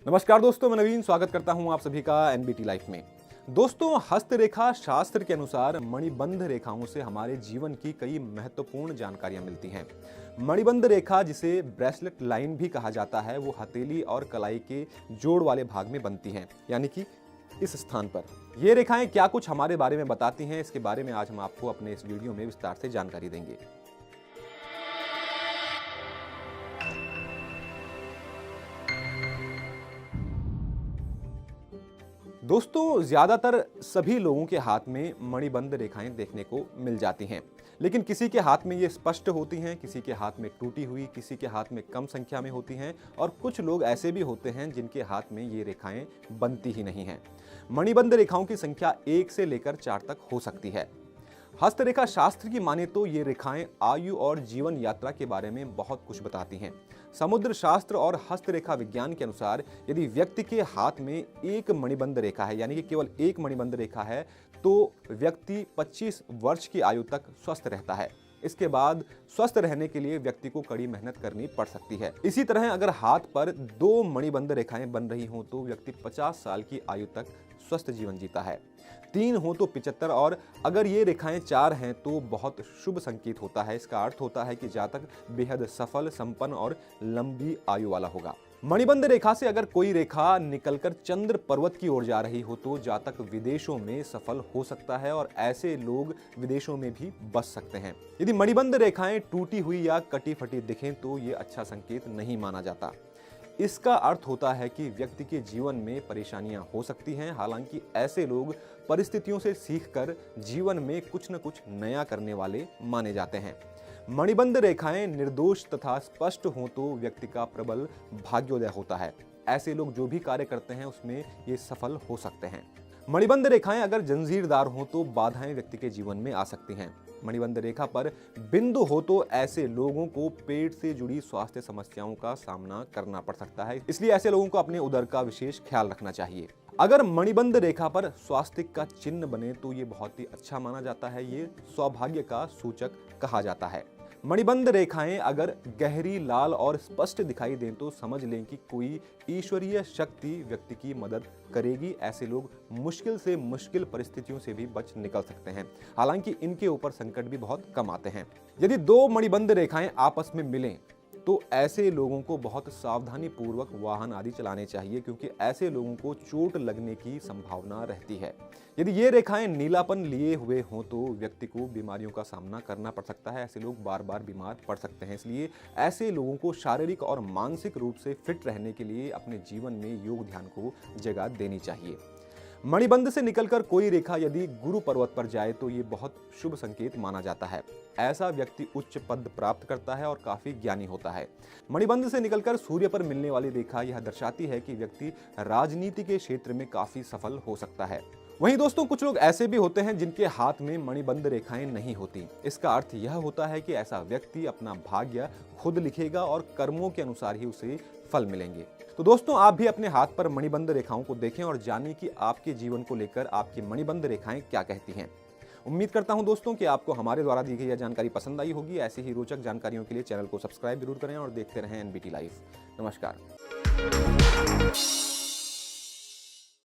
नमस्कार दोस्तों, मैं नवीन स्वागत करता हूं आप सभी का एनबीटी लाइफ में। दोस्तों, हस्तरेखा शास्त्र के अनुसार मणिबंध रेखाओं से हमारे जीवन की कई महत्वपूर्ण जानकारियां मिलती हैं। मणिबंध रेखा, जिसे ब्रेसलेट लाइन भी कहा जाता है, वो हथेली और कलाई के जोड़ वाले भाग में बनती हैं, यानी कि इस स्थान पर। ये रेखाएं क्या कुछ हमारे बारे में बताती हैं, इसके बारे में आज हम आपको अपने इस वीडियो में विस्तार से जानकारी देंगे। दोस्तों, ज्यादातर सभी लोगों के हाथ में मणिबंध रेखाएं देखने को मिल जाती हैं, लेकिन किसी के हाथ में ये स्पष्ट होती हैं, किसी के हाथ में टूटी हुई, किसी के हाथ में कम संख्या में होती हैं और कुछ लोग ऐसे भी होते हैं जिनके हाथ में ये रेखाएं बनती ही नहीं हैं। मणिबंध रेखाओं की संख्या 1 से लेकर 4 तक हो सकती है। हस्तरेखा शास्त्र की माने तो ये रेखाएं आयु और जीवन यात्रा के बारे में बहुत कुछ बताती हैं। समुद्र शास्त्र और हस्तरेखा विज्ञान के अनुसार यदि व्यक्ति के हाथ में एक मणिबंध रेखा है, यानी कि केवल एक मणिबंध रेखा है, तो व्यक्ति 25 वर्ष की आयु तक स्वस्थ रहता है। इसके बाद स्वस्थ रहने के लिए व्यक्ति को कड़ी मेहनत करनी पड़ सकती है। इसी तरह अगर हाथ पर 2 मणिबंध रेखाएं बन रही हों तो व्यक्ति 50 साल की आयु तक स्वस्थ जीवन जीता है। 3 हो तो 75, और अगर ये रेखाएं 4 हैं तो बहुत शुभ संकेत होता है। इसका अर्थ होता है कि जातक बेहद सफल, संपन्न और लंबी आयु वाला होगा। मणिबंध रेखा से अगर कोई रेखा निकलकर चंद्र पर्वत की ओर जा रही हो तो जातक विदेशों में सफल हो सकता है और ऐसे लोग विदेशों में भी बस सकते हैं। यदि मणिबंध रेखाएं टूटी हुई या कटी फटी दिखें तो ये अच्छा संकेत नहीं माना जाता। इसका अर्थ होता है कि व्यक्ति के जीवन में परेशानियां हो सकती हैं। हालांकि ऐसे लोग परिस्थितियों से सीखकर जीवन में कुछ न कुछ नया करने वाले माने जाते हैं। मणिबंध रेखाएं निर्दोष तथा स्पष्ट हों तो व्यक्ति का प्रबल भाग्योदय होता है। ऐसे लोग जो भी कार्य करते हैं उसमें ये सफल हो सकते हैं। मणिबंध रेखाएं अगर जंजीरदार हों तो बाधाएं व्यक्ति के जीवन में आ सकती हैं। मणिबंध रेखा पर बिंदु हो तो ऐसे लोगों को पेट से जुड़ी स्वास्थ्य समस्याओं का सामना करना पड़ सकता है, इसलिए ऐसे लोगों को अपने उदर का विशेष ख्याल रखना चाहिए। अगर मणिबंध रेखा पर स्वास्तिक का चिन्ह बने तो ये बहुत ही अच्छा माना जाता है। ये सौभाग्य का सूचक कहा जाता है। मणिबंध रेखाएं अगर गहरी, लाल और स्पष्ट दिखाई दें तो समझ लें कि कोई ईश्वरीय शक्ति व्यक्ति की मदद करेगी। ऐसे लोग मुश्किल से मुश्किल परिस्थितियों से भी बच निकल सकते हैं। हालांकि इनके ऊपर संकट भी बहुत कम आते हैं। यदि 2 मणिबंध रेखाएं आपस में मिलें तो ऐसे लोगों को बहुत सावधानी पूर्वक वाहन आदि चलाने चाहिए, क्योंकि ऐसे लोगों को चोट लगने की संभावना रहती है। यदि ये रेखाएं नीलापन लिए हुए हों तो व्यक्ति को बीमारियों का सामना करना पड़ सकता है। ऐसे लोग बार बार बीमार पड़ सकते हैं, इसलिए ऐसे लोगों को शारीरिक और मानसिक रूप से फिट रहने के लिए अपने जीवन में योग ध्यान को जगह देनी चाहिए। मणिबंध से निकलकर कोई रेखा यदि गुरु पर्वत पर जाए तो ये बहुत शुभ संकेत माना जाता है। ऐसा व्यक्ति उच्च पद प्राप्त करता है और काफी ज्ञानी होता है। मणिबंध से निकलकर सूर्य पर मिलने वाली रेखा यह दर्शाती है कि व्यक्ति राजनीति के क्षेत्र में काफी सफल हो सकता है। वहीं दोस्तों, कुछ लोग ऐसे भी होते हैं जिनके हाथ में मणिबंध रेखाएं नहीं होती। इसका अर्थ यह होता है कि ऐसा व्यक्ति अपना भाग्य खुद लिखेगा और कर्मों के अनुसार ही उसे फल मिलेंगे। तो दोस्तों, आप भी अपने हाथ पर मणिबंध रेखाओं को देखें और जानें कि आपके जीवन को लेकर आपकी मणिबंध रेखाएं क्या कहती हैं। उम्मीद करता हूं दोस्तों कि आपको हमारे द्वारा दी गई यह जानकारी पसंद आई होगी। ऐसी ही रोचक जानकारियों के लिए चैनल को सब्सक्राइब जरूर करें और देखते रहें एनबीटी लाइव। नमस्कार।